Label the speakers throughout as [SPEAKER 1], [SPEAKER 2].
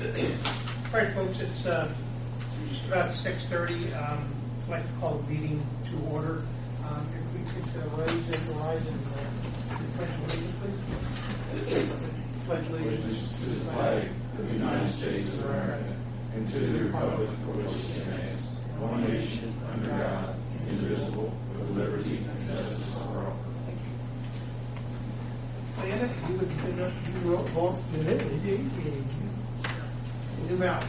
[SPEAKER 1] All right, folks, it's just about 6:30. I'd like to call the meeting to order. If we could rise and pledge allegiance, please. Pledge allegiance
[SPEAKER 2] to the flag of the United States of America and to the republic for which it stands, one nation, under God, indivisible, with liberty and justice for all.
[SPEAKER 1] Diana, you would roll zoom out.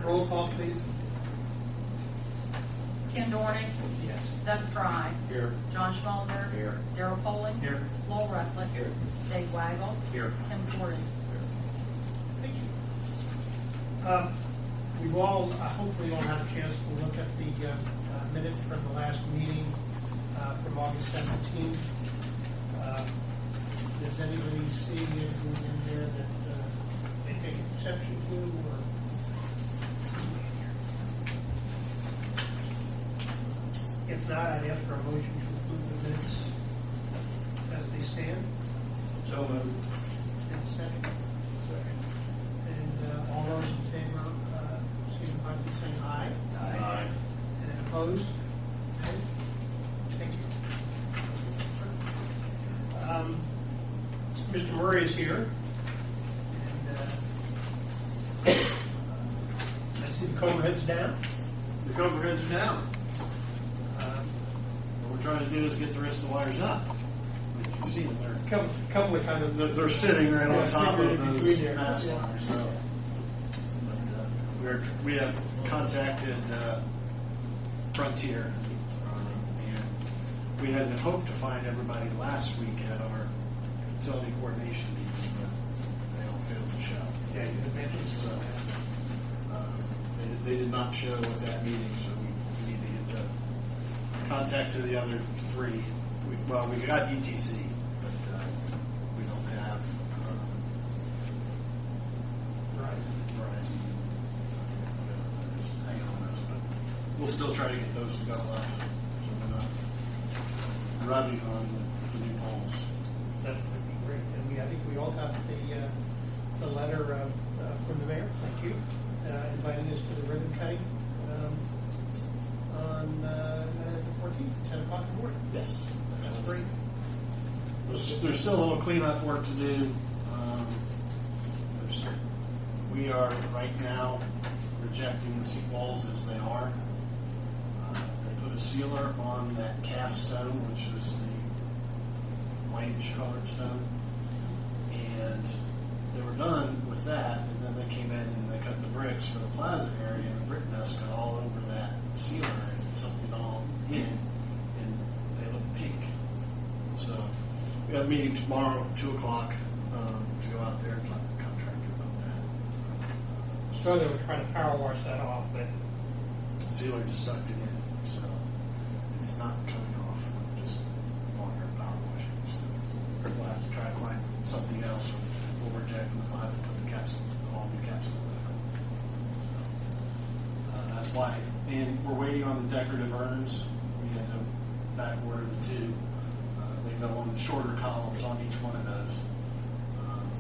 [SPEAKER 1] Roll call, please.
[SPEAKER 3] Ken Dorning.
[SPEAKER 1] Yes.
[SPEAKER 3] Doug Fry.
[SPEAKER 1] Here.
[SPEAKER 3] John Schmalber.
[SPEAKER 1] Here.
[SPEAKER 3] Darrell Poling.
[SPEAKER 1] Here.
[SPEAKER 3] Lowell Rufflet.
[SPEAKER 1] Here.
[SPEAKER 3] Dave Waggle.
[SPEAKER 1] Here.
[SPEAKER 3] Tim Jordan.
[SPEAKER 1] Thank you. We've all, hopefully all had a chance to look at the minutes from the last meeting from August 17th. Does anybody see anything in there that they take exception to? Or? If not, I'd ask for a motion to approve the minutes as they stand.
[SPEAKER 4] So moved.
[SPEAKER 1] And second. And all those in favor, signify by saying aye.
[SPEAKER 4] Aye.
[SPEAKER 1] And opposed? Okay. Thank you. Mr. Murray is here. And I see the cobra heads down.
[SPEAKER 4] The cobra heads are down. What we're trying to do is get the rest of the wires up. If you've seen them,
[SPEAKER 1] Come with kind of
[SPEAKER 4] they're sitting right on top of those
[SPEAKER 1] there.
[SPEAKER 4] mass
[SPEAKER 1] Yeah.
[SPEAKER 4] wires. So, but we have contacted Frontier, and we had hoped to find everybody last week at our utility coordination meeting, but they all failed to show.
[SPEAKER 1] Yeah, you mentioned
[SPEAKER 4] So they did not show at that meeting, so we need to get the contact to the other three. We got ETC, but we don't have Verizon. Hang on those, but we'll still try to get those to go up, so we're not running on the new poles.
[SPEAKER 1] that would be great. And I think we all got the letter from the mayor. Thank you, inviting us to the ribbon cutting on the 14th, 10 o'clock in the morning.
[SPEAKER 4] Yes.
[SPEAKER 1] That's great.
[SPEAKER 4] There's still a little cleanup work to do. We are right now rejecting the seat walls as they are. They put a sealer on that cast stone, which is the whitish colored stone, and they were done with that. And then they came in and they cut the bricks for the plaza area, and the brick dust got all over that sealer and sucked it all in, and they look pink. So we have a meeting tomorrow, 2 o'clock, to go out there and talk to the contractor about that.
[SPEAKER 1] So they were trying to power wash that off, but
[SPEAKER 4] The sealer just sucked it in, so it's not coming off with just longer power washing. So we'll have to try to find something else, or we'll reject and we'll have to put the all new capsule back on. So, that's why. And we're waiting on the decorative urns. We had to back order the two. They go on the shorter columns on each one of those.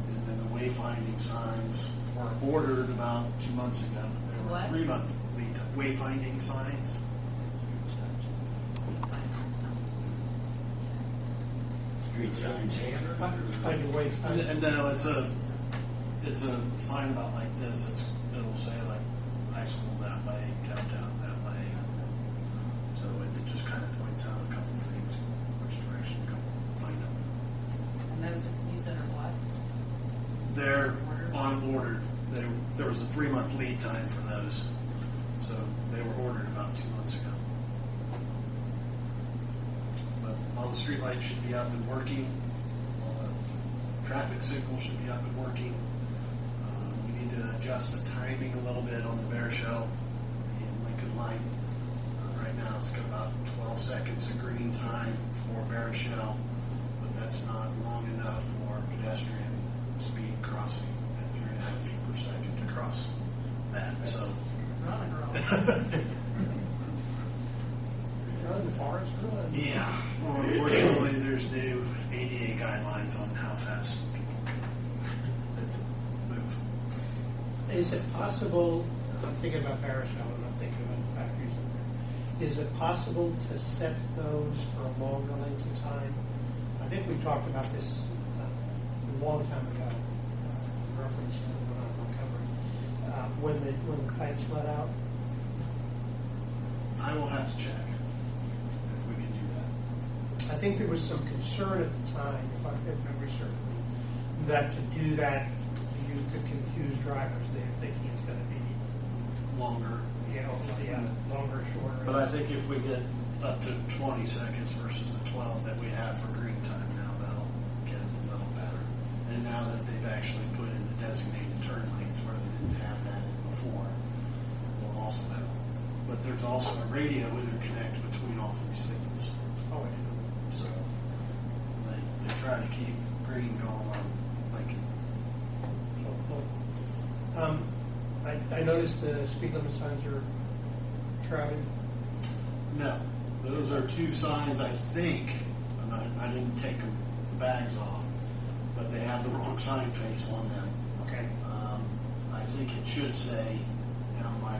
[SPEAKER 4] And then the wayfinding signs were ordered about 2 months ago. They were
[SPEAKER 3] What?
[SPEAKER 4] 3-month lead time. Wayfinding signs.
[SPEAKER 2] Street signs.
[SPEAKER 1] find your way.
[SPEAKER 4] And no, it's a sign about like this. It'll say like high school that way, downtown that way. So it just kind of points out a couple things, which direction to go find them.
[SPEAKER 3] And those you said are what?
[SPEAKER 4] They're on order. There was a 3-month lead time for those, so they were ordered about 2 months ago. But all the street lights should be up and working. All the traffic signals should be up and working. We need to adjust the timing a little bit on the Bear Shell and Lincoln Line. Right now it's got about 12 seconds of green time for Bear Shell, but that's not long enough for pedestrian speed crossing at 3.5 feet per second to cross that. So
[SPEAKER 3] Run, girl.
[SPEAKER 1] Run, Forrest, run.
[SPEAKER 4] yeah, well, unfortunately there's new ADA guidelines on how fast people can move.
[SPEAKER 1] Is it possible, I'm thinking about Barishow and I'm thinking about the factories in there. Is it possible to set those for a longer length of time? I think we talked about this a long time ago, in reference to when I'm recovering. When the plants let out.
[SPEAKER 4] I will have to check if we can do that.
[SPEAKER 1] I think there was some concern at the time, if I remember certainly, that to do that, you could confuse drivers. They're thinking it's going to be
[SPEAKER 4] Longer.
[SPEAKER 1] Longer, shorter.
[SPEAKER 4] But I think if we get up to 20 seconds versus the 12 that we have for green time now, that'll get it a little better. And now that they've actually put in the designated turn lanes where they didn't have that before, will also help. But there's also a radio interconnect between all three signals.
[SPEAKER 1] Oh, I didn't.
[SPEAKER 4] So they try to keep green going on Lincoln.
[SPEAKER 1] I noticed the speed limit signs are shrouded.
[SPEAKER 4] No, those are two signs, I think, and I didn't take the bags off, but they have the wrong sign face on them.
[SPEAKER 1] Okay.
[SPEAKER 4] I think it should say down by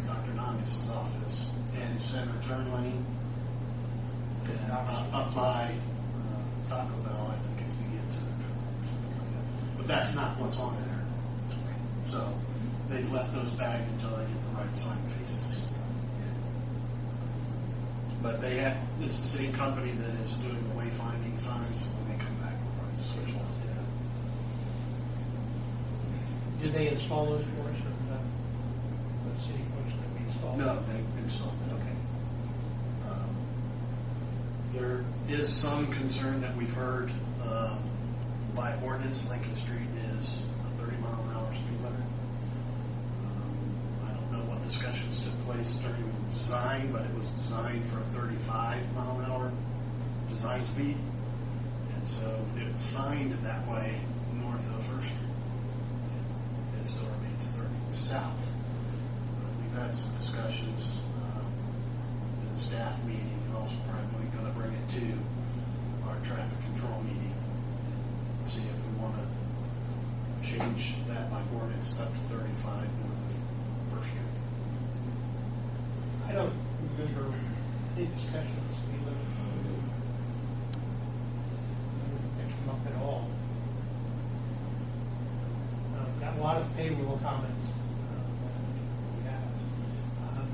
[SPEAKER 4] Dr. Nongus' office and center turn lane. And up by Taco Bell, I think it's begin center turn lane or something like that. But that's not what's on there. So they've left those bagged until they get the right sign faces. But it's the same company that is doing the wayfinding signs. When they come back, we'll probably switch ones.
[SPEAKER 1] Do they install those for us, or the city folks that we install?
[SPEAKER 4] No, they installed that.
[SPEAKER 1] Okay.
[SPEAKER 4] There is some concern that we've heard by ordinance. Lincoln Street is a 30-mile-an-hour speed limit. I don't know what discussions took place during the design, but it was designed for a 35-mile-an-hour design speed, and so it's signed that way north of First Street. It still remains 30 south. We've had some discussions in the staff meeting, and also probably going to bring it to our traffic control meeting and see if we want to change that by ordinance up to 35 north of First Street.
[SPEAKER 1] I don't remember any discussion of the speed limit. I don't think that came up at all. Got a lot of favorable comments. We have.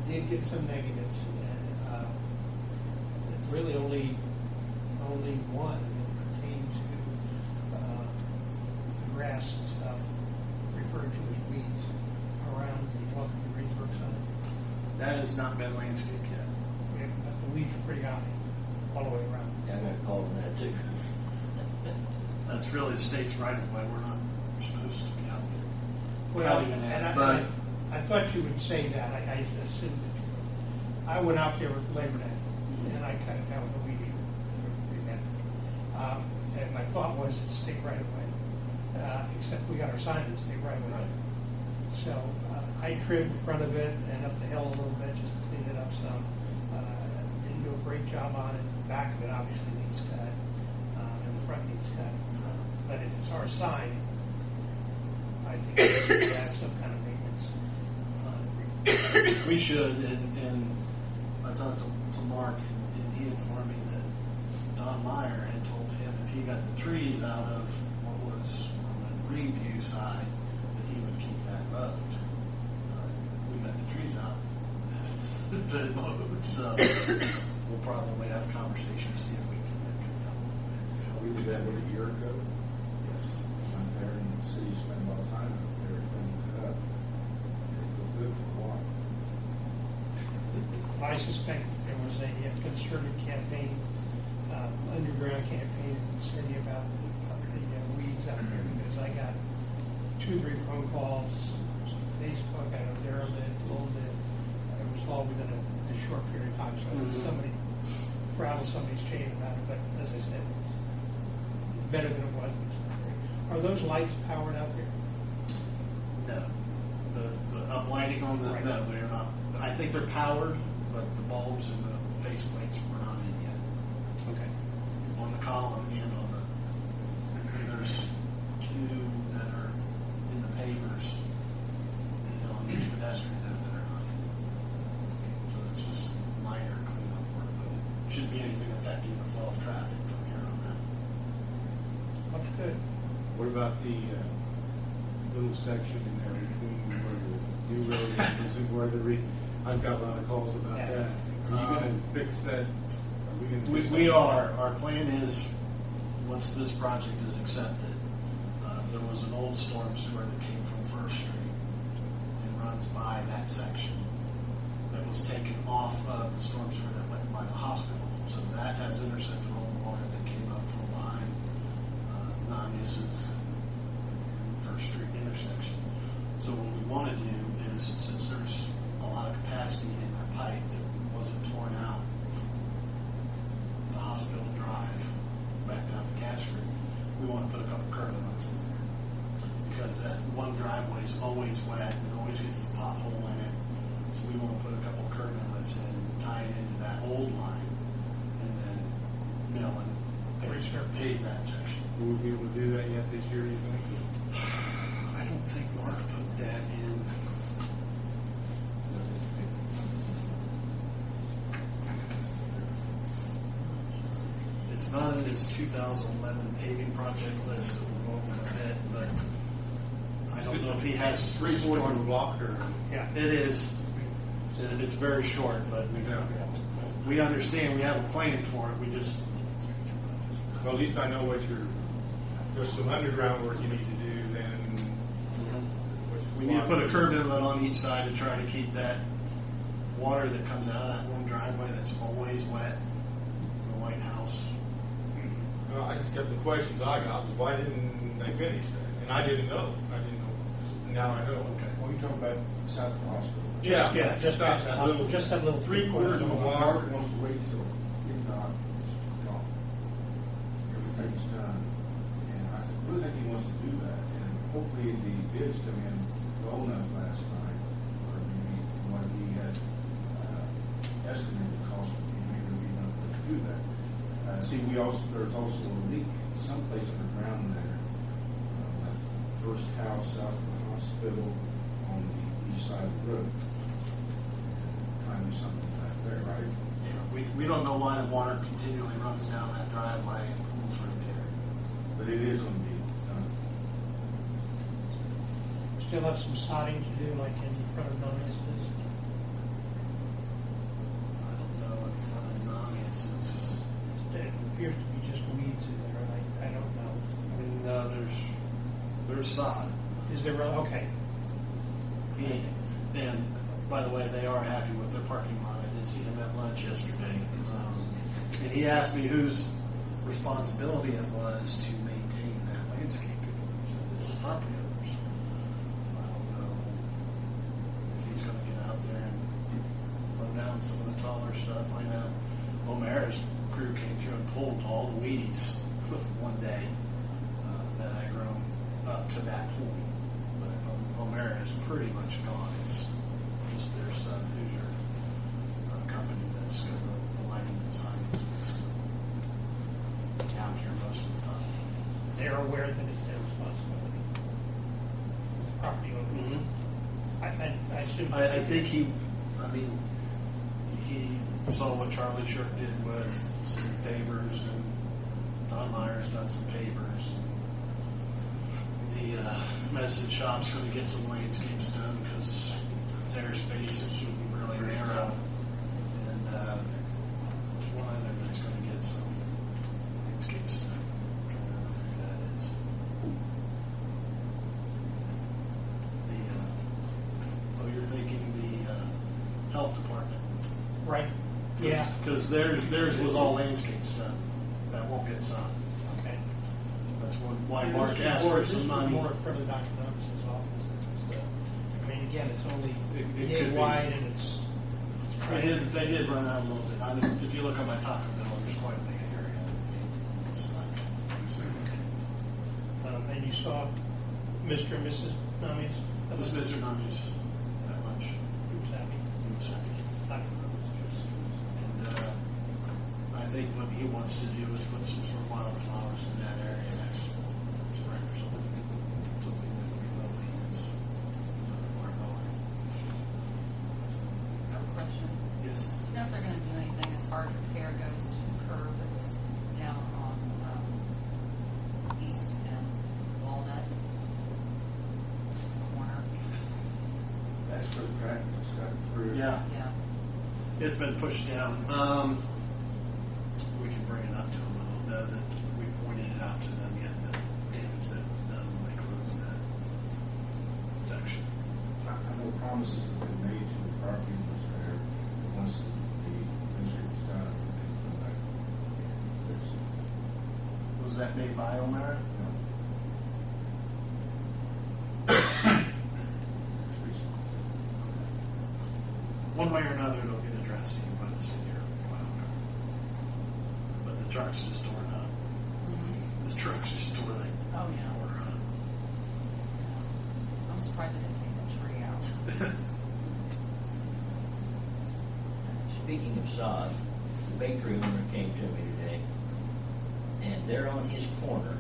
[SPEAKER 1] Did get some negatives. And, really only one pertained to the grass and stuff referred to as weeds around the Welcome to Greensburg sign.
[SPEAKER 4] That has not been landscaped yet.
[SPEAKER 1] But the weeds are pretty high all the way around.
[SPEAKER 5] Yeah, I got a call on that too.
[SPEAKER 4] That's really the state's right of way. We're not supposed to be out there.
[SPEAKER 1] Well,
[SPEAKER 4] cutting
[SPEAKER 1] and
[SPEAKER 4] that, but
[SPEAKER 1] I thought you would say that. I assumed that you would. I went out there with Labor Day, and I cut it down with a weed eater. And my thought was it's state right away, except we got our sign in state right away.
[SPEAKER 4] Right.
[SPEAKER 1] So I trimmed the front of it and up the hill a little bit just to clean it up some. Didn't do a great job on it. The back of it obviously needs cut, and the front needs cut. But if it's our sign, I think we should have some kind of maintenance on it.
[SPEAKER 4] we should. And I talked to Mark, and he informed me that Don Meyer had told him if he got the trees out of what was on the Greenview side, that he would keep that road. We got the trees out. It's been mowed, so we'll probably have a conversation to see if we can get that cut down a little bit.
[SPEAKER 2] We did that a year ago.
[SPEAKER 4] Yes.
[SPEAKER 2] Went there and the city spent a lot of time up there cleaning it up. It was good for a while.
[SPEAKER 1] I suspect there was a concerted campaign, underground campaign in the city about the weeds out there, because I got 2 or 3 phone calls, Facebook, I know Daryl did, Lowell did. It was all within a short period of time, so somebody rattled somebody's chain about it, but as I said, it's better than it was. Are those lights powered out there?
[SPEAKER 4] No. The uplighting on the,
[SPEAKER 1] Right.
[SPEAKER 4] no, they're not. I think they're powered, but the bulbs and the faceplates were not in yet.
[SPEAKER 1] Okay.
[SPEAKER 4] On the column and on the, there's 2 that are in the pavers,
[SPEAKER 5] about the little section in there between where the new road is and where the I've got a lot of calls about
[SPEAKER 1] Yeah.
[SPEAKER 5] that. Are you going to fix that? Are we going to?
[SPEAKER 4] We are. Our plan is, once this project is accepted, there was an old storm sewer that came from First Street and runs by that section that was taken off of the storm sewer that went by the hospital. So that has intercepted all the water that came up from behind non-uses and First Street intersection. So what we want to do is, since there's a lot of capacity in that pipe that wasn't torn out from the hospital drive back down to Casper, we want to put a couple curb inlets in there. Because that one driveway is always wet and always gets the pothole in it. So we want to put a couple curb inlets in, tie it into that old line, and then mill and pave that section.
[SPEAKER 5] Will we be able to do that yet this year, you think?
[SPEAKER 4] I don't think we're going to put that in. It's not in this 2011 paving project list that we're going with it, but I don't know if he has
[SPEAKER 5] Three-fourths of a block or?
[SPEAKER 1] Yeah.
[SPEAKER 4] It is. It's very short, but we understand we have a plan for it. We just,
[SPEAKER 5] Well, at least I know what there's some underground work you need to do then.
[SPEAKER 4] we need to put a curb inlet on each side to try to keep that water that comes out of that one driveway that's always wet in the White House.
[SPEAKER 5] Well, I just got the questions I got was why didn't they finish that? And I didn't know. Now I know.
[SPEAKER 4] Okay.
[SPEAKER 2] What are you talking about south of the hospital?
[SPEAKER 1] Just
[SPEAKER 5] that
[SPEAKER 1] that
[SPEAKER 5] little
[SPEAKER 1] just that little
[SPEAKER 5] three-quarters of a block.
[SPEAKER 2] Mark wants to wait till INDOT is gone. Everything's done. And I really think he wants to do that. And hopefully the bids come in low enough last night, or maybe what he had estimated the cost would be, maybe it'll be enough to do that. There's also a leak someplace underground there. That first house south of the hospital on the east side of the road. Trying to do something back there, right?
[SPEAKER 4] Yeah, we don't know why the water continually runs down that driveway and pools right there.
[SPEAKER 2] But it is going to be done.
[SPEAKER 1] Still have some sodding to do, like in front of non-residents.
[SPEAKER 4] I don't know in front of non-answers.
[SPEAKER 1] It appears to be just weeds in there. I don't know.
[SPEAKER 4] No, there's sod.
[SPEAKER 1] Is there really? Okay.
[SPEAKER 4] And by the way, they are happy with their parking lot. I did see him at lunch yesterday. And he asked me whose responsibility it was to maintain that landscaping. He said it's the property owners. I don't know if he's going to get out there and mow down some of the taller stuff. I know O'Mara's crew came through and pulled all the weeds one day that had grown up to that point. But O'Mara is pretty much gone. It's just their son, Hoosier company that's got the lighting design that's down here most of the time.
[SPEAKER 1] They're aware that it's their responsibility. Property owner. I assume.
[SPEAKER 4] I think he saw what Charlie Shirk did with some pavers, and Don Meyer's done some pavers. The medicine shop's going to get some landscapes done because their spaces should be really narrow. And one other that's going to get some landscapes done. I'm trying to remember who that is. You're thinking the health department.
[SPEAKER 1] Right. Yeah.
[SPEAKER 4] Because theirs was all landscapes done. That won't get signed.
[SPEAKER 1] Okay.
[SPEAKER 4] That's why Mark asked for some money.
[SPEAKER 1] More for the Dr. Nelson's office. I mean, again, it's only
[SPEAKER 4] It
[SPEAKER 1] yay
[SPEAKER 4] could be.
[SPEAKER 1] wide and it's.
[SPEAKER 4] They did run out a little bit. If you look at my Taco Bell, there's quite a big area. It's not.
[SPEAKER 1] And you saw Mr. and Mrs. Nami's.
[SPEAKER 4] That was Mr. Nunny's at lunch.
[SPEAKER 1] He was happy.
[SPEAKER 4] He was happy.
[SPEAKER 1] Not-
[SPEAKER 4] And I think what he wants to do is put some sort of wildflowers in that area next spring or something. Something that would be lovely. It's our mowing.
[SPEAKER 3] I have a question.
[SPEAKER 4] Yes.
[SPEAKER 3] Do you know if they're gonna do anything as far as repair goes to the curb that was down on East and Walnut?
[SPEAKER 2] foot traffic that's got through.
[SPEAKER 4] Yeah,
[SPEAKER 3] Yeah.
[SPEAKER 4] it's been pushed down. We can bring it up to them. I don't know that we pointed it out to them yet, the damage that was done when they closed that section.
[SPEAKER 2] I know promises have been made to the property owners there, that once the ministry was done, they'd come back and fix it.
[SPEAKER 4] Was that made by O'Mara?
[SPEAKER 2] No. Just recently.
[SPEAKER 4] One way or another, it'll get addressed either by the city or by O'Mara. But the truck's just torn up. The truck's just tore like
[SPEAKER 3] Oh, yeah.
[SPEAKER 4] quarter up.
[SPEAKER 3] I'm surprised they didn't take that tree out.
[SPEAKER 6] Speaking of sod, the bakery owner came to me today, and there on his corner,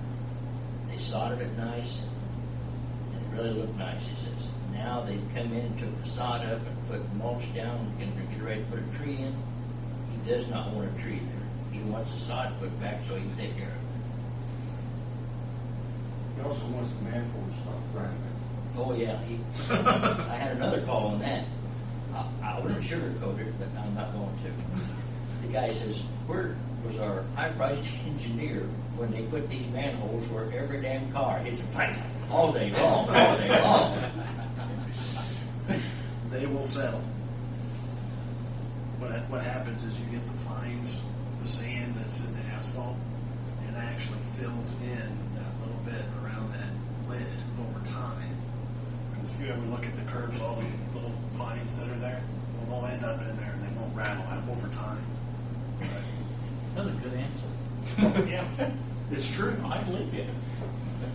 [SPEAKER 6] they sodded it nice, and it really looked nice. He says, now they've come in and took the sod up and put mulch down and get ready to put a tree in. He does not want a tree there. He wants the sod put back so he can take care of it.
[SPEAKER 2] He also wants the manhole to stop grinding.
[SPEAKER 6] Oh, yeah, I had another call on that. I wouldn't sugarcoat it, but I'm not going to. The guy says, where was our high-priced engineer when they put these manholes where every damn car hits a pipe all day long, all day long?
[SPEAKER 4] They will settle. What happens is you get the fines, the sand that's in the asphalt, and it actually fills in that little bit around that lid over time. Because if you ever look at the curbs, all the little fines that are there, well, they'll end up in there and they won't rattle out over time. But
[SPEAKER 7] That was a good answer.
[SPEAKER 1] Yeah.
[SPEAKER 4] it's true.
[SPEAKER 7] I believe you.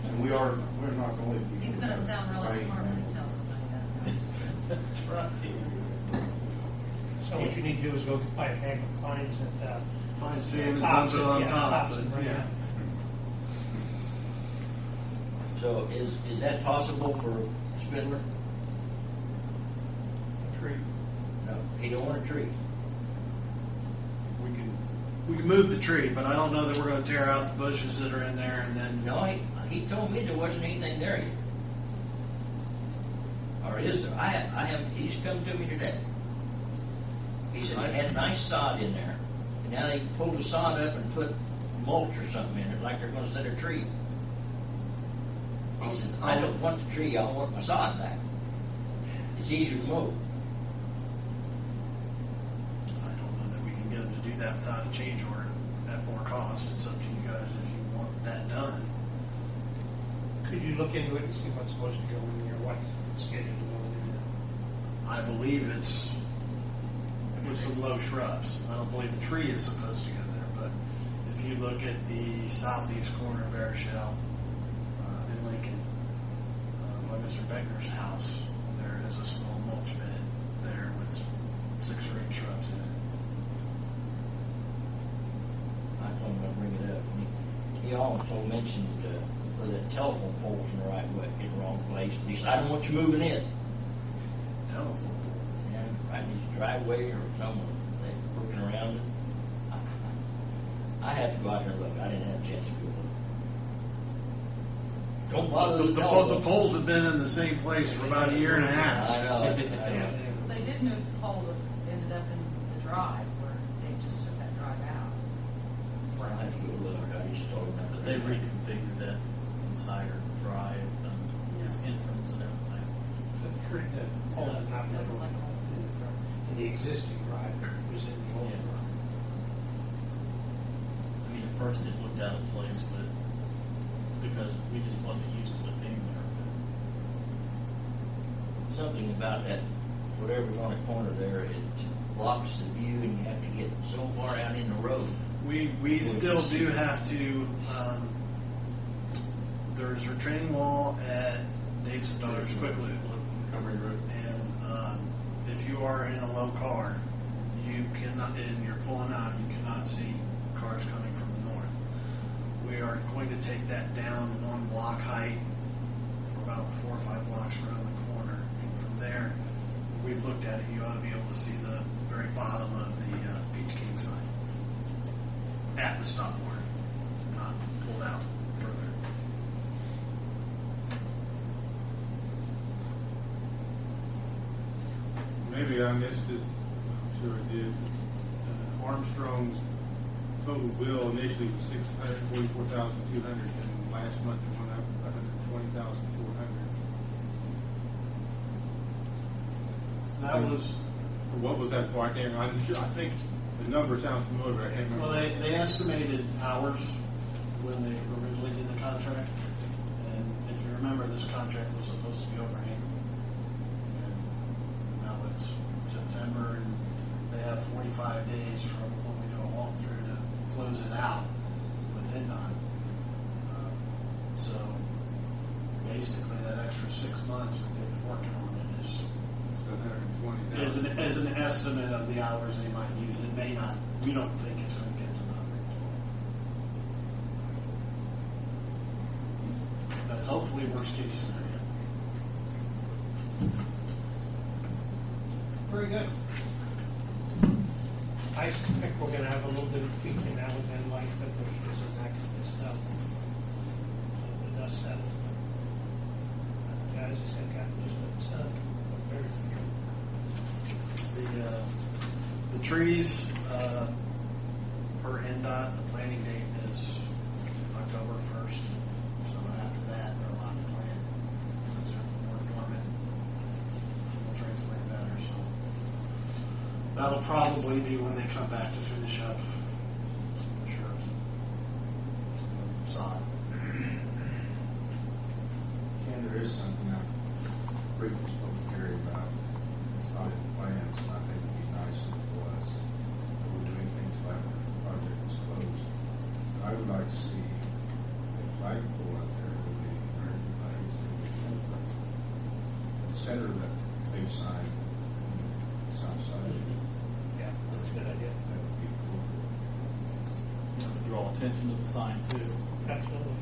[SPEAKER 2] And we're not the only people.
[SPEAKER 3] He's gonna
[SPEAKER 2] that
[SPEAKER 3] sound really
[SPEAKER 2] write
[SPEAKER 3] smart when he
[SPEAKER 2] manholes.
[SPEAKER 3] tells somebody that.
[SPEAKER 7] That's right.
[SPEAKER 1] So what you need to do is go buy a bag of fines at,
[SPEAKER 4] Fine sand and
[SPEAKER 1] Tops
[SPEAKER 4] dump it
[SPEAKER 1] and-
[SPEAKER 4] on
[SPEAKER 1] yeah,
[SPEAKER 4] top.
[SPEAKER 1] tops and
[SPEAKER 4] But,
[SPEAKER 1] bring
[SPEAKER 4] yeah.
[SPEAKER 1] it.
[SPEAKER 6] So is that possible for Spindler?
[SPEAKER 1] a tree.
[SPEAKER 6] No, he don't want a tree.
[SPEAKER 4] We can move the tree, but I don't know that we're going to tear out the bushes that are in there and then.
[SPEAKER 6] No, he told me there wasn't anything there yet. Or is there? I have. He's come to me today. He said he had nice sod in there, and now they pulled the sod up and put mulch or something in it, like they're going to set a tree. He says, I don't want the tree. I want my sod back. It's easier to mow.
[SPEAKER 4] I don't know that we can get them to do that without a change order at more cost. It's up to you guys if you want that done.
[SPEAKER 1] Could you look into it and see what's supposed to go in there, what's scheduled to go in there?
[SPEAKER 4] I believe it's with some low shrubs. I don't believe a tree is supposed to go there, but if you look at the southeast corner of Barishell in Lincoln, by Mr. Beckner's house, there is a small mulch bed there with 6 or 8 shrubs in it.
[SPEAKER 6] I told him I'd bring it up. And he also mentioned where the telephone pole's in the right way, in the wrong place. And he said, I don't want you moving in.
[SPEAKER 4] Telephone pole.
[SPEAKER 6] And right in his driveway or somewhere, they looking around it. I had to go out there and look. I didn't have a chance to go look. Don't bother the
[SPEAKER 4] The
[SPEAKER 6] telephone.
[SPEAKER 4] poles have been in the same place for about a year and a half.
[SPEAKER 6] I know.
[SPEAKER 3] They did move the pole that ended up in the drive where they just took that drive out.
[SPEAKER 6] I have to go look. I just told him
[SPEAKER 7] But
[SPEAKER 6] that.
[SPEAKER 7] they reconfigured that entire drive and his entrance and everything.
[SPEAKER 1] The tree, the pole did not go
[SPEAKER 3] That's like-
[SPEAKER 1] in the existing drive, it was in the old
[SPEAKER 7] Yeah.
[SPEAKER 1] drive.
[SPEAKER 7] I mean, at first it looked out of place, but because we just wasn't used to it being there.
[SPEAKER 6] Something about that, whatever's on the corner there, it blocks the view and you have to get so far out in the road.
[SPEAKER 4] We still do have to. There's a retaining wall at Dave's Daughter's Quick Loop,
[SPEAKER 2] Montgomery Road.
[SPEAKER 4] and if you are in a low car, you cannot, and you're pulling out, you cannot see cars coming from the north. We are going to take that down 1 block height for about 4 or 5 blocks around the corner, and from there, we've looked at it. You ought to be able to see the very bottom of the Pete's King sign at the stop bar, not pulled out further.
[SPEAKER 5] maybe I missed it, I'm sure I did. Armstrong's total bill initially was $644,200, and last month it went up $120,400.
[SPEAKER 4] That was,
[SPEAKER 5] What was that for? I can't remember. I think the number sounds familiar, but I can't remember.
[SPEAKER 4] well, they estimated hours when they originally did the contract. And if you remember, this contract was supposed to be over April. And now it's September, and they have 45 days from when we do a walkthrough to close it out with INDOT. So basically, that extra 6 months that they've been working on it is an estimate of the hours they might use. It may not. We don't think it's going to get to that. That's hopefully worst case scenario.
[SPEAKER 1] Very good. I suspect we're gonna have a little bit of tweaking now and then, like the bushes and that kind of stuff. So the dust settles. Guys, I said, got just a ton of very
[SPEAKER 4] The trees, per NDOT, the planting date is October 1st. So after that, they're allowed to plant because they're more dormant. We'll transplant better. So that'll probably be when they come back to finish up some of the shrubs and sod.
[SPEAKER 2] And there is something I briefly spoke to Gary about. It's not in the plans, and I think it'd be nice if it was. But we're doing things like the project is closed. I would like to see a flagpole out there with the American flags. At the center of that big sign, on the south side.
[SPEAKER 1] Yeah, that's a good idea.
[SPEAKER 2] That would be cool.
[SPEAKER 8] Draw attention to the sign too.
[SPEAKER 1] Absolutely.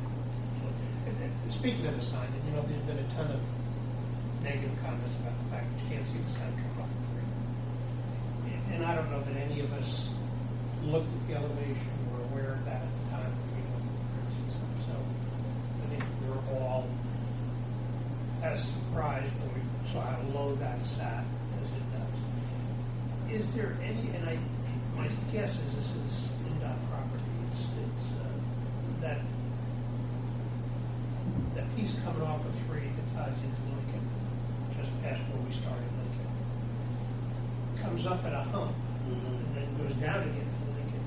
[SPEAKER 1] And speaking of the sign, you know, there's been a ton of negative comments about the fact that you can't see the sign come off the tree. And I don't know that any of us looked at the elevation or aware of that at the time when we looked at the prints and stuff. So I think we were all as surprised when we saw how low that sat as it does. Is there any, and my guess is this is INDOT property, it's that piece coming off of 3 that ties into Lincoln, just past where we started Lincoln, comes up at a hump and then goes down again to Lincoln.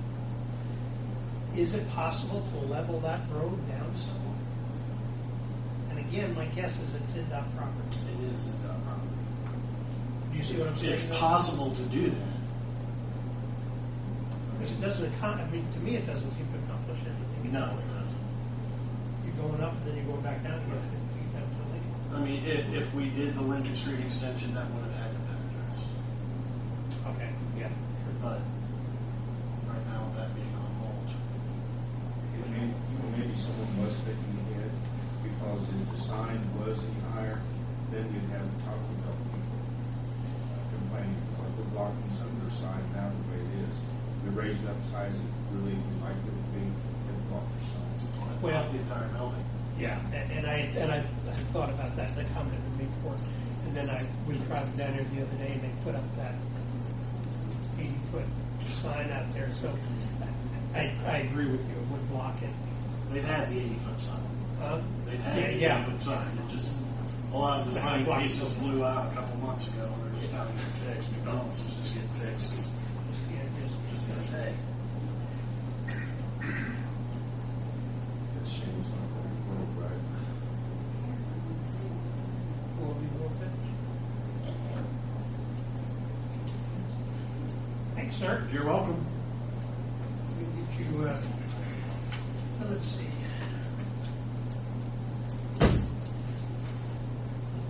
[SPEAKER 1] Is it possible to level that road down somewhat? And again, my guess is it's INDOT property.
[SPEAKER 4] It is INDOT property.
[SPEAKER 1] Do you see what I'm saying?
[SPEAKER 4] It's possible to do that.
[SPEAKER 1] Because it doesn't, I mean, to me, it doesn't seem to accomplish anything.
[SPEAKER 4] No, it doesn't.
[SPEAKER 1] You're going up and then you're going back down again to get down to Lincoln.
[SPEAKER 4] I mean, if we did the Lincoln Street extension, that would have had to be addressed.
[SPEAKER 1] Okay, yeah.
[SPEAKER 4] But right now, that being on hold.
[SPEAKER 2] Maybe someone was thinking ahead, because if the sign was any higher, then we'd have the Taco Bell people complaining, because we're blocking some of their sign now the way it is. We raised it up as high as it really would like it to be, and block their sign.
[SPEAKER 1] Well,
[SPEAKER 4] The entire building.
[SPEAKER 1] yeah, and I had thought about that, they commented to me before, and then I was driving down here the other day and they put up that 80-foot sign out there, so I agree with you, it would block it.
[SPEAKER 4] They've had the 80-foot sign. They've had the
[SPEAKER 1] Yeah.
[SPEAKER 4] 80-foot sign. It just, a lot of the sign faces blew out a couple months ago, and they're just now getting fixed. McDonald's was just getting fixed just the other day.
[SPEAKER 2] It's a shame it's not going to work right.
[SPEAKER 1] Will it be more finished? Thanks, sir.
[SPEAKER 4] You're welcome.
[SPEAKER 1] Let me get you, let's see.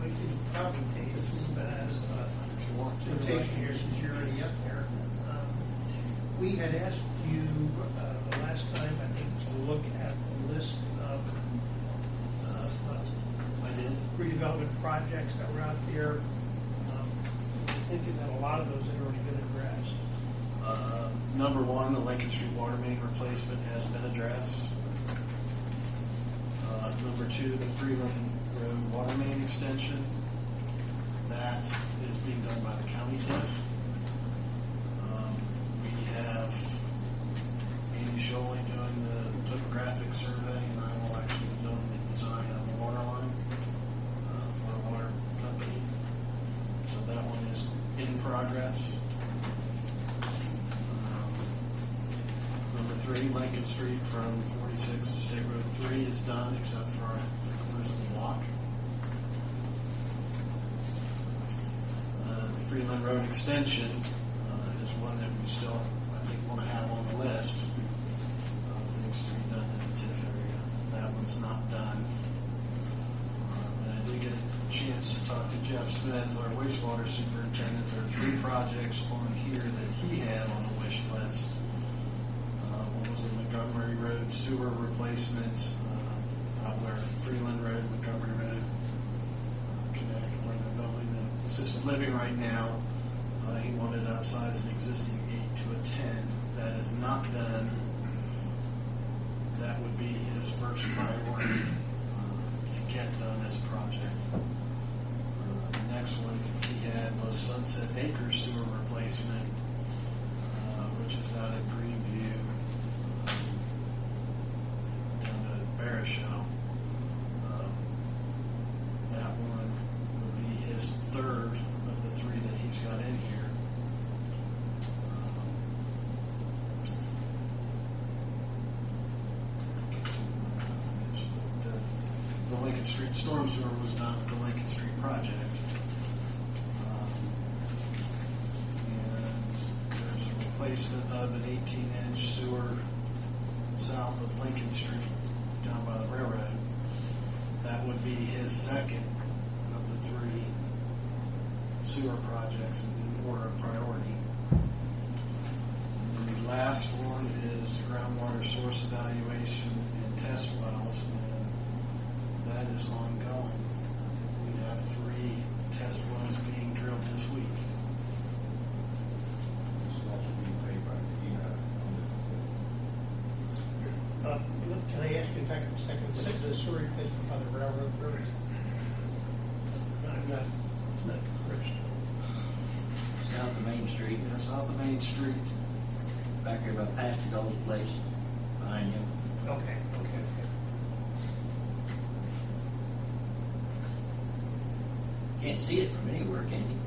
[SPEAKER 1] We can probably take this as
[SPEAKER 4] If you want to.
[SPEAKER 1] notation here since you're already up there. We had asked you the last time, I think, to look at the list of
[SPEAKER 4] I did.
[SPEAKER 1] redevelopment projects that were out there. Thinking that a lot of those had already been addressed.
[SPEAKER 4] Number one, the Lincoln Street water main replacement has been addressed. Number two, the Freeland Road water main extension. That is being done by the county TIF. We have Andy Sholey doing the topographic survey, and I will actually be doing the design of the water line for a water company. So that one is in progress. Number 3, Lincoln Street from 46 to State Road 3 is done, except for 3/4 of the block. The Freeland Road extension is one that we still, I think, want to have on the list of things to be done in the TIF area. That one's not done. And I did get a chance to talk to Jeff Smith, our wastewater superintendent. There are 3 projects on here that he had on a wish list. One was the Montgomery Road sewer replacement, out where Freeland Road, Montgomery Road connect, where they're building the assisted living right now. He wanted to upsize an existing 8 to a 10. That is not done. That would be his first priority to get done as a project. The next one he had was Sunset Acres sewer replacement, which is out at Greenview, down to Barishow. That one would be his third of the 3 that he's got in here. The Lincoln Street storm sewer was done with the Lincoln Street project. And there's a replacement of an 18-inch sewer south of Lincoln Street down by the railroad. That would be his second of the 3 sewer projects in order of priority. And then the last one is groundwater source evaluation and test wells. That is ongoing. We have 3 test wells being drilled this week.
[SPEAKER 2] This is also being paid by the
[SPEAKER 1] Can I ask you in fact a second? The sewer replacement by the railroad bridge? I'm not rich.
[SPEAKER 6] South of Main Street,
[SPEAKER 4] South of Main Street.
[SPEAKER 6] back here by Pastor Gold's place, behind him.
[SPEAKER 1] Okay.
[SPEAKER 6] Can't see it from anywhere, can you?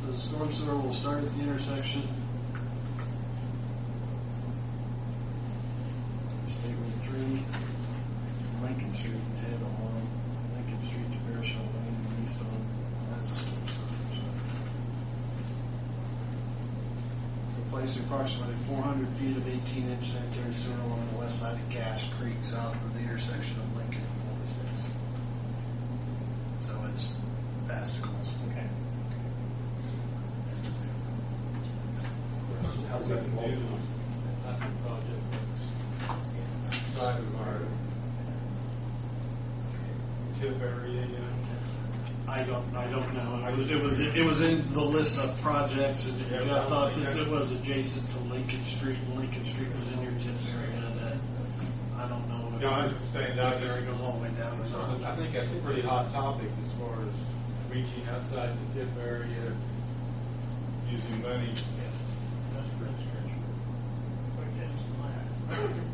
[SPEAKER 4] So the storm sewer will start at the intersection. State Road 3, Lincoln Street, and head along Lincoln Street to Barishow Lane and east on. That's the storm sewer. Replacing approximately 400 feet of 18-inch sanitary sewer along the west side of Gas Creek, south of the intersection of Lincoln and 46. So it's basticles.
[SPEAKER 1] Okay.
[SPEAKER 2] How's that involved?
[SPEAKER 5] Side of our TIF area, you know.
[SPEAKER 4] I don't know. It was in the list of projects, and I thought since it was adjacent to Lincoln Street, and Lincoln Street was in your TIF area, that I don't know if
[SPEAKER 5] No, I understand.
[SPEAKER 4] the TIF area goes all the way down or not.
[SPEAKER 5] I think that's a pretty hot topic as far as reaching outside the TIF area, using money.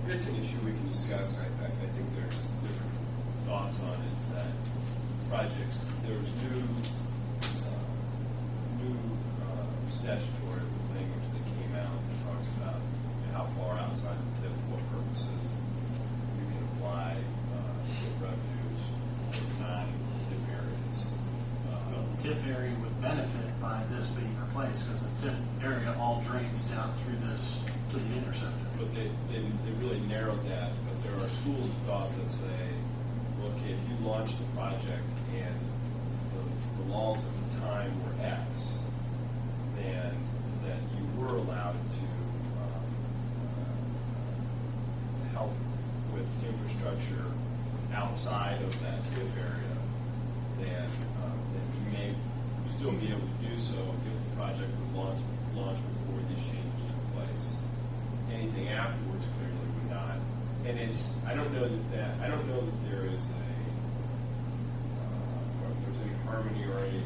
[SPEAKER 8] It's an issue we can discuss. I think there's different thoughts on it. That projects, there's new statutory language that came out that talks about how far outside the TIF, what purposes you can apply TIF revenues or non-TIF areas.
[SPEAKER 4] Well, the TIF area would benefit by this being replaced, because the TIF area all drains down through this to the interceptor.
[SPEAKER 8] But they really narrowed that. But there are schools of thought that say, well, okay, if you launch the project and the laws at the time were X, then that you were allowed to help with infrastructure outside of that TIF area, then you may still be able to do so if the project was launched before these changes took place. Anything afterwards clearly would not. And I don't know that there is there's any harmony or any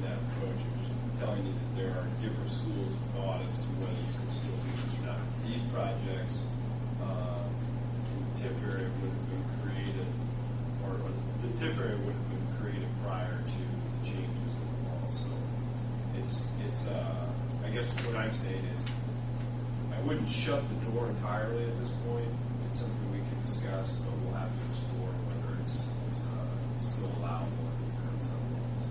[SPEAKER 8] that approach. I'm just telling you that there are different schools of thought as to whether you can still do this or not. These projects in the TIF area would have been created, or the TIF area would have been created prior to the changes in the law. So it's I guess what I'm saying is I wouldn't shut the door entirely at this point. It's something we can discuss, but we'll have to explore whether it's still allowable under the current set of laws.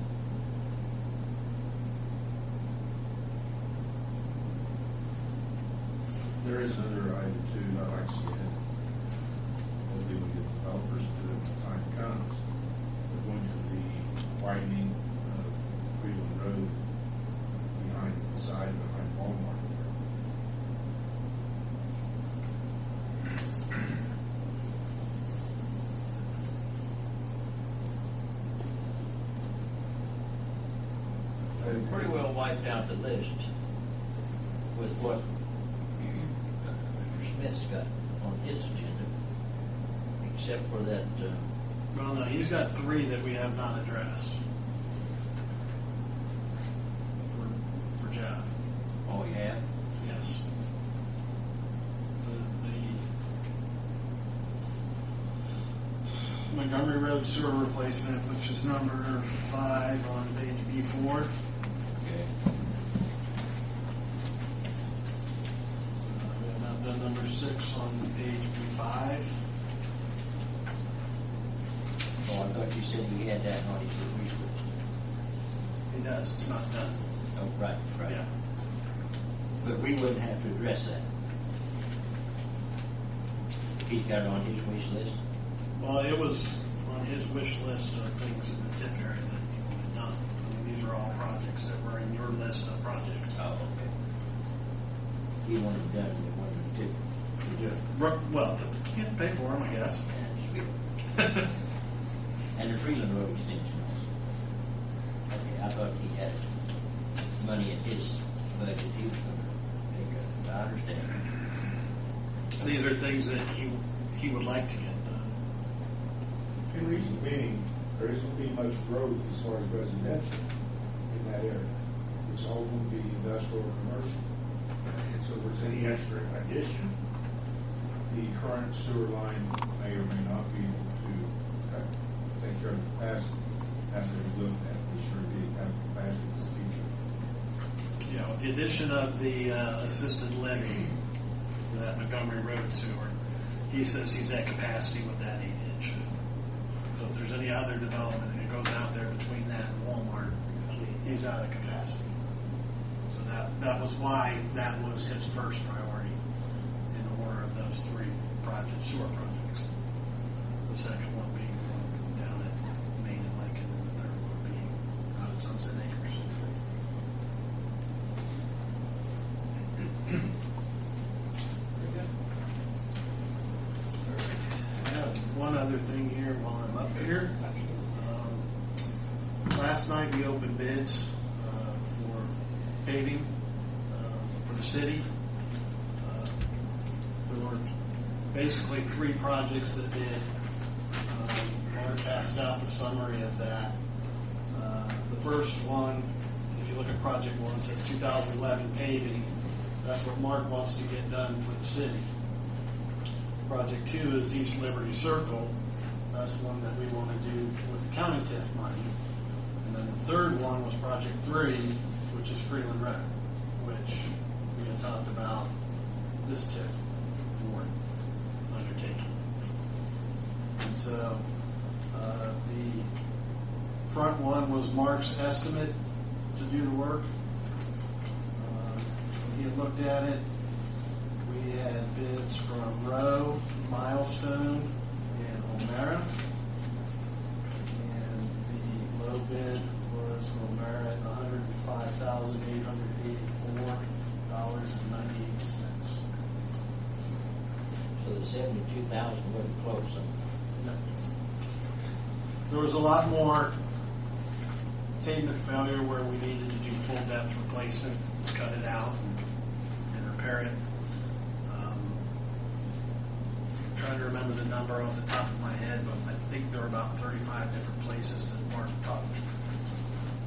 [SPEAKER 2] There is another item too, I'd like to see it. Hopefully we get developers to do it when the time comes. We're going to the widening of Freeland Road behind the side behind Walmart.
[SPEAKER 6] We pretty well wiped out the list with what Mr. Smith's got on his agenda, except for that,
[SPEAKER 4] Well, no, he's got 3 that we have not addressed. For Jeff,
[SPEAKER 6] oh, yeah,
[SPEAKER 4] yes. The Montgomery Road sewer replacement, which is number 5 on page B4.
[SPEAKER 6] okay.
[SPEAKER 4] We have not done number 6 on page B5.
[SPEAKER 6] Oh, I thought you said he had that on his wish list.
[SPEAKER 4] He does, it's not done.
[SPEAKER 6] Oh, right, right.
[SPEAKER 4] Yeah.
[SPEAKER 6] But we wouldn't have to address that. If he's got it on his wish list.
[SPEAKER 4] Well, it was on his wish list of things in the TIF area that he wanted done. I mean, these are all projects that were in your list of projects.
[SPEAKER 6] Oh, okay. He wanted them done, and he wanted them to.
[SPEAKER 4] Well, to pay for them, I guess.
[SPEAKER 6] And the Freeland Road extension also. Okay, I thought he had money in his budget he was going to make up. I understand.
[SPEAKER 4] These are things that he would like to get done.
[SPEAKER 9] The reason being, there isn't be much growth as far as residential in that area. It's all going to be industrial or commercial. And so if there's any extra addition, the current sewer line may or may not be able to take care of the capacity. After we look at, we sure do have capacity for the future.
[SPEAKER 4] Yeah, with the addition of the assisted living for that Montgomery Road sewer, he says he's at capacity with that 8-inch. So if there's any other development that goes out there between that and Walmart, he's out of capacity. So that was why that was his first priority in the order of those 3 projects, sewer projects. The second one being the one down at Main and Lincoln, and the third one being out at Sunset Acres. I have one other thing here while I'm up here. Last night we opened bids for paving for the city. There were basically 3 projects that bid. Mark passed out the summary of that. The first one, if you look at project 1, it says 2011 paving. That's what Mark wants to get done for the city. Project 2 is East Liberty Circle. That's one that we want to do with county TIF money. And then the third one was Project 3, which is Freeland Road, which we had talked about this TIF board undertaking. And so the front one was Mark's estimate to do the work. When he had looked at it, we had bids from Rowe, Milestone, and O'Mara. And the low bid was O'Mara at $105,884.98.
[SPEAKER 6] So the 72,000 wasn't close. Huh?
[SPEAKER 4] There was a lot more pavement failure where we needed to do full depth replacement, cut it out and repair it. I'm trying to remember the number off the top of my head, but I think there were about 35 different places that Mark talked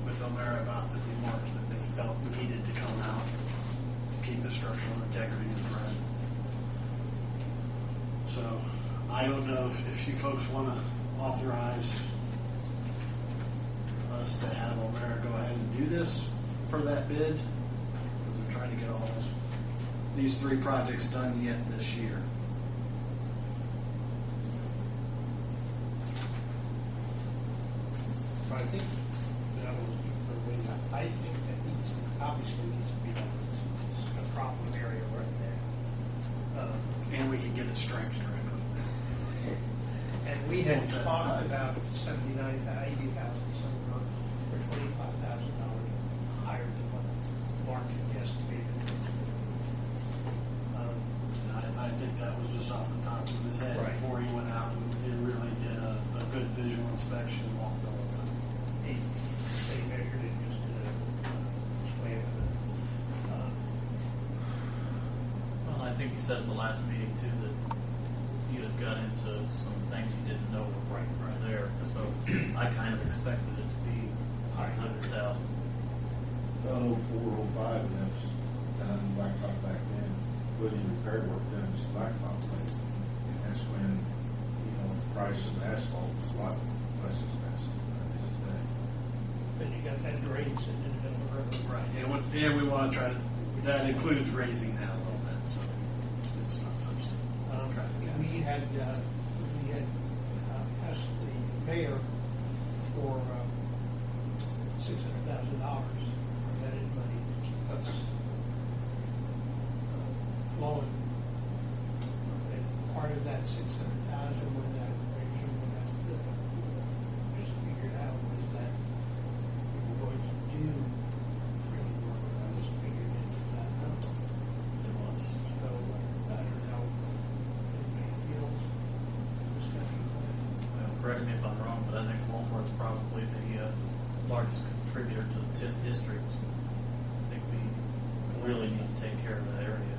[SPEAKER 4] with with O'Mara about the remarks that they felt needed to come out, keep the structural integrity of the road. So I don't know if you folks want to authorize us to have O'Mara go ahead and do this for that bid, because we're trying to get all these 3 projects done yet this year.
[SPEAKER 1] I think that was the way I think that obviously needs to be done. It's a problem area right there.
[SPEAKER 4] And we can get it striped correctly.
[SPEAKER 1] And we had
[SPEAKER 4] What's that
[SPEAKER 1] talked
[SPEAKER 4] side?
[SPEAKER 1] about $79,000, $80,000, somewhere for $25,000 higher than what Mark had estimated.
[SPEAKER 4] And I think that was just off the top of his head
[SPEAKER 1] Right.
[SPEAKER 4] before he went out and really did a good visual inspection and walked the whole thing.
[SPEAKER 1] They measured it just in a way of it.
[SPEAKER 7] Well, I think you said at the last meeting too that you had got into some things you didn't know were right there. So I kind of expected it to be 100,000.
[SPEAKER 2] About 04, 05, and that was done in blacktop back then. Wasn't even repair work done, just blacktop laid. And that's when, the price of asphalt was a lot less expensive than it is today.
[SPEAKER 1] Then you got that drainage in the middle of the road.
[SPEAKER 4] Right. And we want to try to, that includes raising that a little bit, so it's not such traffic.
[SPEAKER 1] We had asked the mayor for $600,000 for vetted money to keep us flowing. And part of that $600,000 when that equation just figured out was that we were going to do freeland work that was figured into that number.
[SPEAKER 4] It was.
[SPEAKER 1] So I don't know how anybody feels. Discussion point.
[SPEAKER 7] Well, correct me if I'm wrong, but I think Walmart's probably the largest contributor to the TIF district. I think we really need to take care of that area.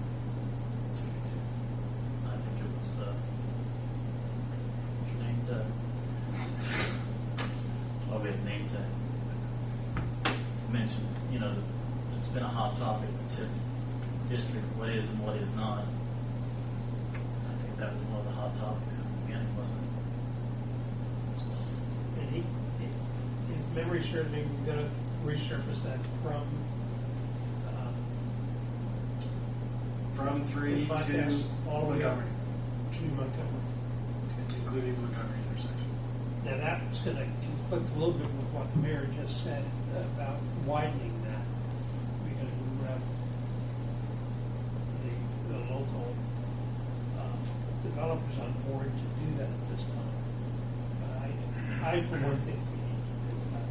[SPEAKER 7] I think it was, what's your name, Doug? Oh, we have name tags. Mentioned, it's been a hot topic, the TIF district, what is and what is not. I think that was one of the hot topics at the beginning, wasn't it?
[SPEAKER 1] And his memory serves me, we're gonna resurface that
[SPEAKER 4] From 3 to
[SPEAKER 1] bypass all the way up
[SPEAKER 4] Montgomery,
[SPEAKER 1] to Montgomery.
[SPEAKER 4] including Montgomery intersection.
[SPEAKER 1] Now, that's gonna conflict a little bit with what the mayor just said about widening that, because we would have the local developers on board to do that at this time. But I for one think we need to do that.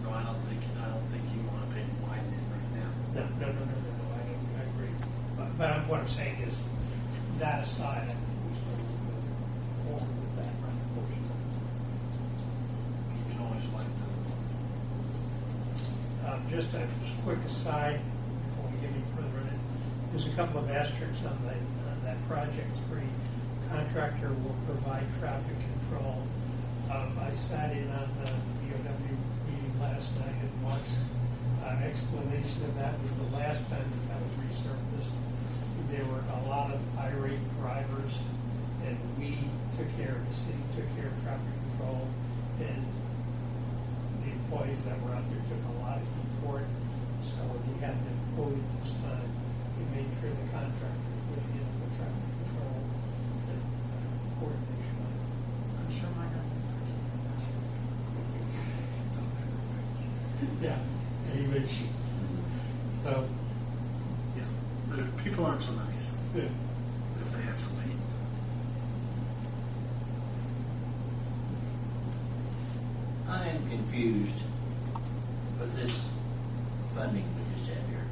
[SPEAKER 4] No, I don't think you want to pay to widen it right now.
[SPEAKER 1] No, I agree. But what I'm saying is, that aside, I think we still move forward with that portion.
[SPEAKER 4] You can always widen to the north.
[SPEAKER 1] Just a quick aside, before we get any further in it, there's a couple of asterisks on that project 3. Contractor will provide traffic control. I sat in on the VOW meeting last night, and Mark's explanation of that was the last time that was resurfaced. There were a lot of irate drivers, and we took care of, the city took care of traffic control, and the employees that were out there took a lot of heat for it. So when he had them quoted this time, he made sure the contractor would handle the traffic control and coordination on it.
[SPEAKER 3] I'm sure my husband appreciates that.
[SPEAKER 1] Yeah, and he was, so,
[SPEAKER 4] Yeah, but people aren't so nice
[SPEAKER 1] good.
[SPEAKER 4] if they have to wait.
[SPEAKER 6] I am confused with this funding we just had here.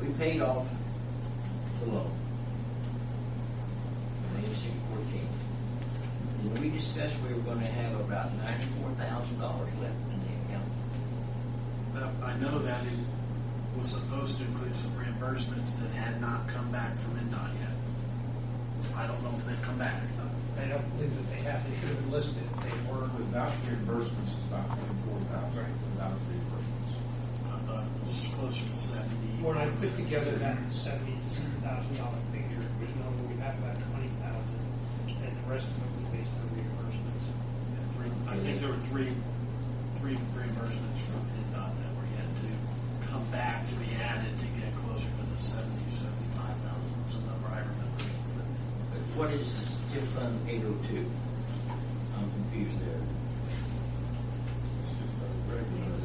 [SPEAKER 6] We paid off the loan. $86.14. And we discussed we were going to have about $94,000 left in the account.
[SPEAKER 4] I know that it was supposed to include some reimbursements that had not come back from INDOT yet. I don't know if they've come back.
[SPEAKER 1] I don't believe that they have, they should have been listed if they were.
[SPEAKER 2] Without reimbursements, it's about 24,000.
[SPEAKER 1] Right.
[SPEAKER 2] Without reimbursements.
[SPEAKER 4] I thought it was closer to 70.
[SPEAKER 1] When I put together that $70,000 figure, it was known that we had about 20,000, and the rest of it was based on reimbursements.
[SPEAKER 4] I think there were three reimbursements from INDOT that were yet to come back to be added to get closer to the 75,000, was the number I remember.
[SPEAKER 6] But what is this TIF Fund 802? I'm confused there.
[SPEAKER 5] It's just a regular.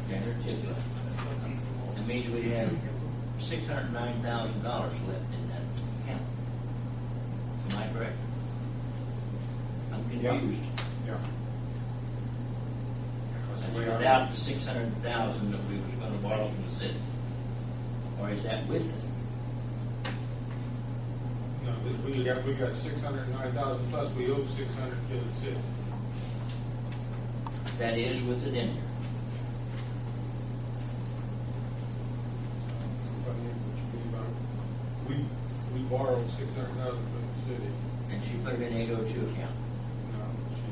[SPEAKER 6] Standard TIF Fund. That means we have $609,000 left in that account. Am I correct? I'm confused.
[SPEAKER 2] Yeah.
[SPEAKER 6] That's without the $600,000 that we was going to borrow from the city. Or is that with it?
[SPEAKER 5] No, we got 609,000 plus we owe 600 to the city.
[SPEAKER 6] That is with it in there.
[SPEAKER 5] We borrowed 600,000 from the city.
[SPEAKER 6] And she put it in 802 account.
[SPEAKER 5] No, she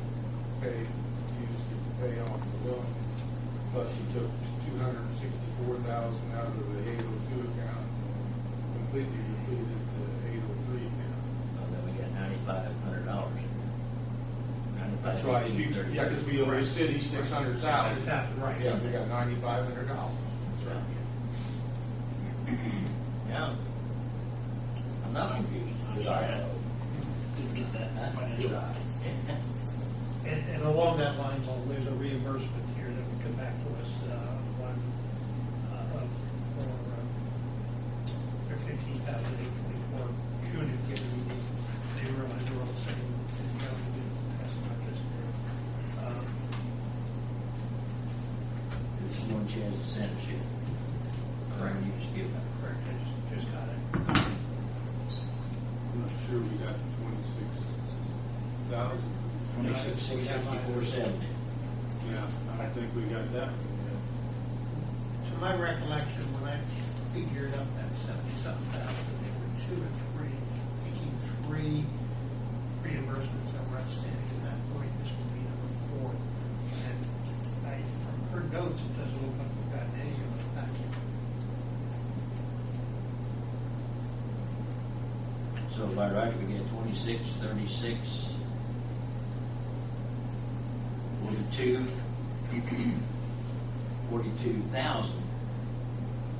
[SPEAKER 5] used to pay off the loan. Plus she took 264,000 out of the 802 account and completely depleted the 803 account.
[SPEAKER 6] So then we got $9,500 in there.
[SPEAKER 5] That's right. Yeah, because we owe the city 600,000.
[SPEAKER 1] Right.
[SPEAKER 5] Yeah, we got $9,500. That's right.
[SPEAKER 6] Yeah. I'm not confused.
[SPEAKER 4] I'm sorry, I didn't get that financial.
[SPEAKER 1] And along that line, well, there's a reimbursement here that would come back to us, for $15,824. June had given me the realize they're all the same. That's not just
[SPEAKER 6] This is one she has to send us here.
[SPEAKER 1] Correct.
[SPEAKER 6] You just give that.
[SPEAKER 1] correct. I just got it.
[SPEAKER 5] I'm not sure we got the 26,000.
[SPEAKER 6] 26,654.70.
[SPEAKER 5] Yeah, I don't think we got that one yet.
[SPEAKER 1] To my recollection, when I figured up that 70-something thousand, there were 2 or 3, thinking 3 reimbursements that were outstanding at that point. This would be number 4. And from her notes, it doesn't look like we've gotten any of them back yet.
[SPEAKER 6] So by right, we get 26, 36, 42,000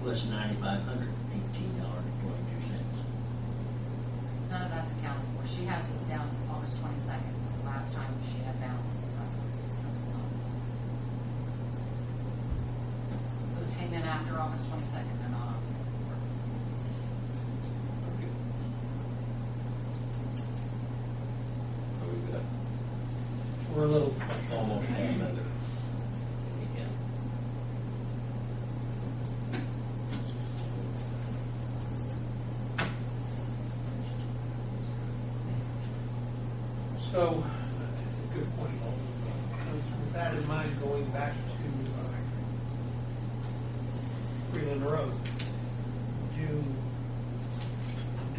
[SPEAKER 6] plus $9,500, $18.22.
[SPEAKER 3] None of that's accounted for. She has this down as August 22nd was the last time she had balances. That's what's on this. So if those came in after August 22nd, they're not on here.
[SPEAKER 6] Okay. So we got
[SPEAKER 1] We're a little
[SPEAKER 6] almost half of it. Yeah.
[SPEAKER 1] So, good point, Alden. With that in mind, going back to Freeland Road, do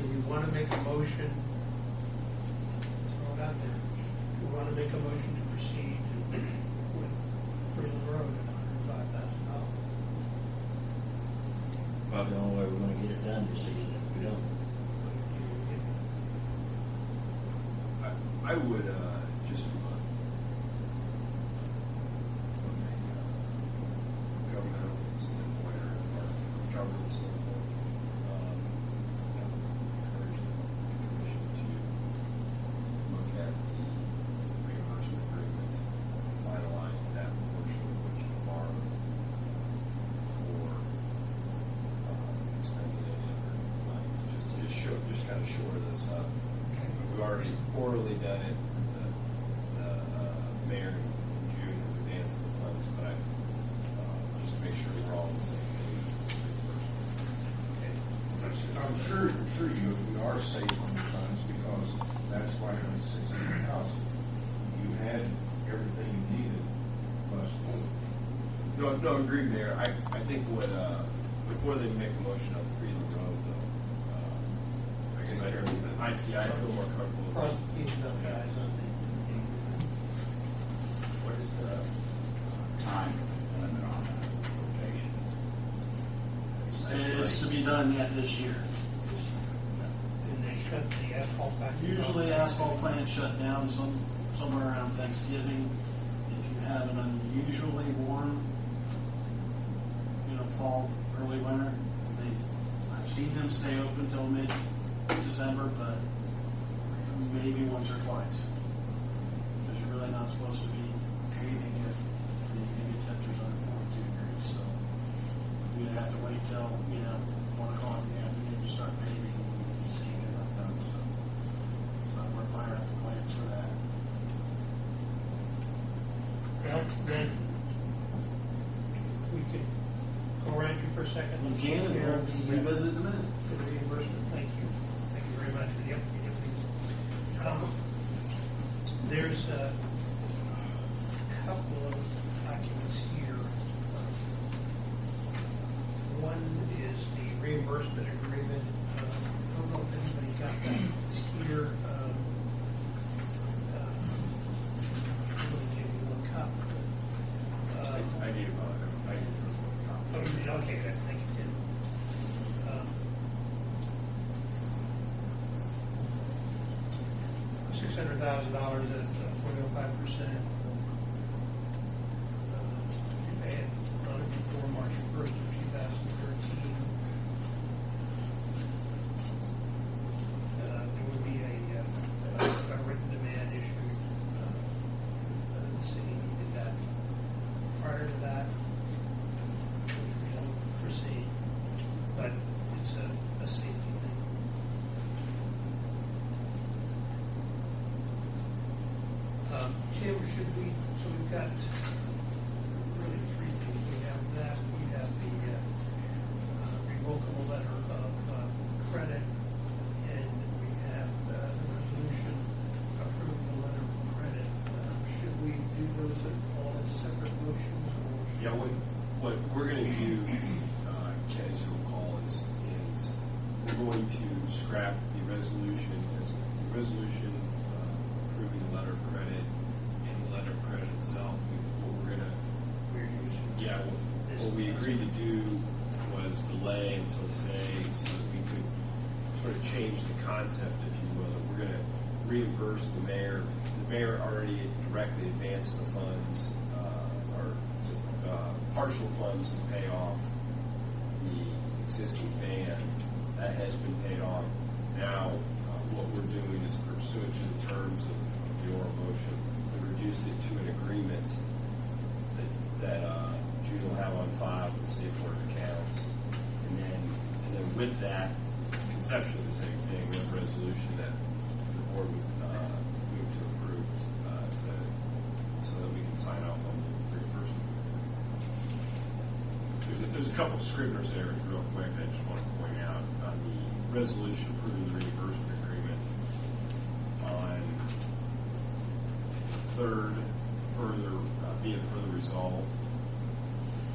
[SPEAKER 1] we want to make a motion? Throw it out there. Do we want to make a motion to proceed with Freeland Road at $105,000?
[SPEAKER 6] Probably the only way we're going to get it done this season if we don't.
[SPEAKER 8] I would just from a governmental standpoint or government standpoint, encourage the commission to look at the reimbursement agreement, finalize that portion of which you borrowed for expending any other money, just kind of shore this up. We've already orally done it. The mayor in June has advanced the funds, but just to make sure we're all on the same page.
[SPEAKER 2] I'm sure you are safe on the funds because that's why it was 600,000. You had everything you needed plus more.
[SPEAKER 8] No, agreed, Mayor. I think what before they make a motion on Freeland Road, though, better. I feel more comfortable with
[SPEAKER 1] Front,
[SPEAKER 8] it.
[SPEAKER 1] these enough guys on
[SPEAKER 10] What is the time limit on that rotation?
[SPEAKER 4] It is to be done yet this year.
[SPEAKER 1] and they shut the asphalt back.
[SPEAKER 4] Usually asphalt plants shut down somewhere around Thanksgiving. If you have an unusually warm, fall, early winter, I've seen them stay open till mid-December, but maybe once or twice. Because you're really not supposed to be paving if the ambient temperature's under 42 degrees. So you either have to wait till 1 o'clock in the afternoon to start paving, and you just can't get enough done. So we're firing up the plants for that.
[SPEAKER 1] Well, then, we could go around you for a second.
[SPEAKER 4] You can, and we'll revisit in a minute.
[SPEAKER 1] The reimbursement, thank you. Thank you very much for the update. There's a couple of documents here. One is the reimbursement agreement. I don't know if anybody got that. It's here. I'm going to give you one copy.
[SPEAKER 8] I need a copy.
[SPEAKER 1] Oh, you did? Okay, good. Thank you, Tim. $600,000, that's 0.05%. You pay it on it before March 1st of 2013. There would be a written demand issued. The city needed that. Prior to that, which we don't foresee, but it's a safety thing. Tim, should we, so we've got really three things. We have that, we have the revocable letter of credit, and we have the resolution approving the letter of credit. Should we do those all as separate motions, or?
[SPEAKER 8] Yeah, what we're going to do, Ken, as you'll recall, is we're going to scrap the resolution approving the letter of credit and the letter of credit itself. What we're going to, what we agreed to do was delay until today so that we could sort of change the concept, if you will, that we're going to reimburse the mayor. The mayor already directly advanced the funds, partial funds to pay off the existing ban. That has been paid off. Now, what we're doing is pursuant to the terms of the oral motion, we reduced it to an agreement that June will have on file with the State Board of Accounts. And then with that, conceptually the same thing, we have a resolution that the board would move to approve so that we can sign off on the reimbursement. There's a couple of scriveners there, real quick, I just want to point out. On the resolution approving the reimbursement agreement, on the third, be it further resolved,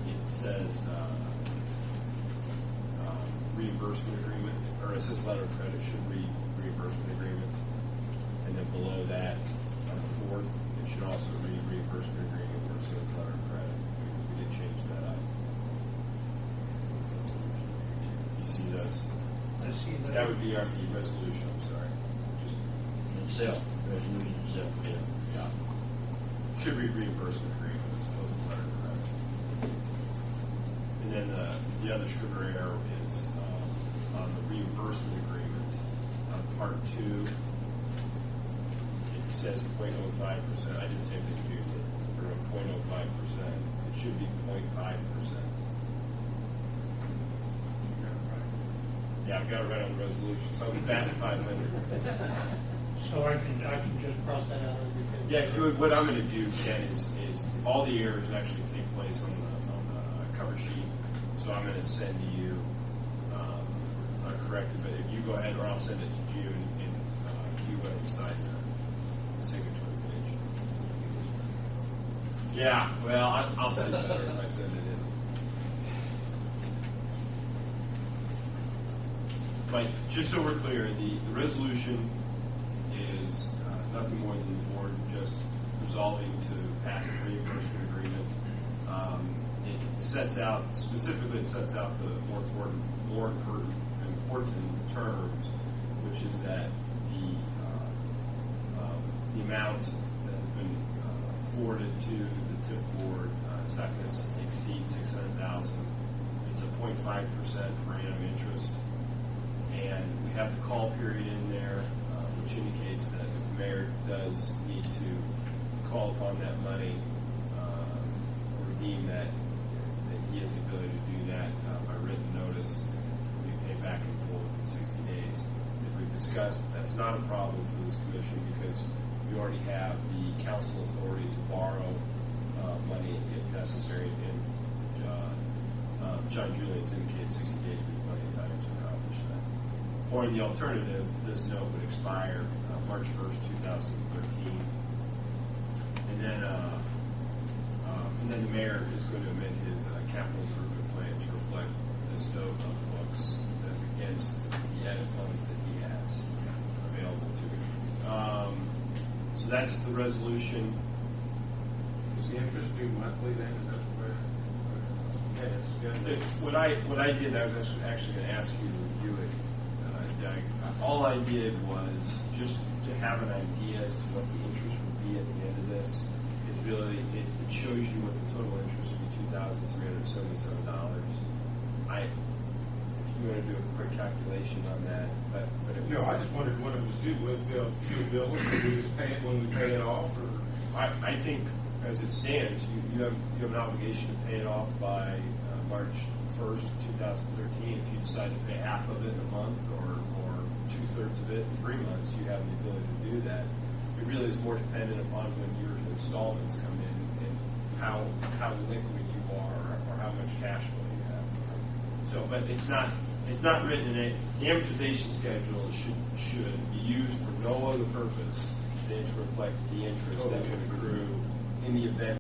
[SPEAKER 8] it says reimbursement agreement, or it says letter of credit should read reimbursement agreement. And then below that, on the fourth, it should also read reimbursement agreement where it says letter of credit, because we did change that up. You see those?
[SPEAKER 1] I see that.
[SPEAKER 8] That would be the resolution, I'm sorry. Just
[SPEAKER 6] Itself, resolution itself.
[SPEAKER 8] yeah. Should read reimbursement agreement as opposed to letter of credit. And then the other scrivener error is on the reimbursement agreement, on part 2, it says 0.05%. I did the same thing you did. For 0.05%, it should be 0.5%. Yeah, I've got it right on the resolution, so I'll be back in 5 minutes.
[SPEAKER 1] So I can just cross that out.
[SPEAKER 8] Yeah, if you would, what I'm going to do, Ken, is all the errors actually take place on the cover sheet. So I'm going to send to you corrected, but if you go ahead, or I'll send it to you, and you go ahead and sign the signatory page. Yeah, well, I'll send it better if I send it in. But just so we're clear, the resolution is nothing more than the board just resolving to pass the reimbursement agreement. It sets out, specifically it sets out the more important terms, which is that the amount that has been forwarded to the TIF board is not going to exceed $600,000. It's a 0.5% per annum interest, and we have the call period in there, which indicates that if the mayor does need to call upon that money or redeem that he has the ability to do that by written notice. We pay back in full within 60 days. As we've discussed, that's not a problem for this commission because we already have the council authority to borrow money if necessary. And John Julian's indicated 60 days would be plenty of time to accomplish that. Or in the alternative, this note would expire March 1st, 2013. And then the mayor is going to amend his capital improvement plan to reflect this note on the books as against the added funds that he has available to him. So that's the resolution.
[SPEAKER 5] Is the interest due monthly then? Is that where? Yeah, it's good.
[SPEAKER 8] What I did, I was actually going to ask you to review it, Doug. All I did was just to have an idea as to what the interest would be at the end of this. It shows you what the total interest would be, $2,377. If you want to do a quick calculation on that, but it was.
[SPEAKER 5] No, I just wondered what it was due. Will it bill us, or we just pay it when we pay it off, or?
[SPEAKER 8] I think, as it stands, you have an obligation to pay it off by March 1st, 2013. If you decide to pay half of it in a month or 2/3 of it in 3 months, you have the ability to do that. It really is more dependent upon when your installments come in and how liquid you are or how much cash flow you have. So, but it's not written in it. The amortization schedule should be used for no other purpose than to reflect the interest that would accrue in the event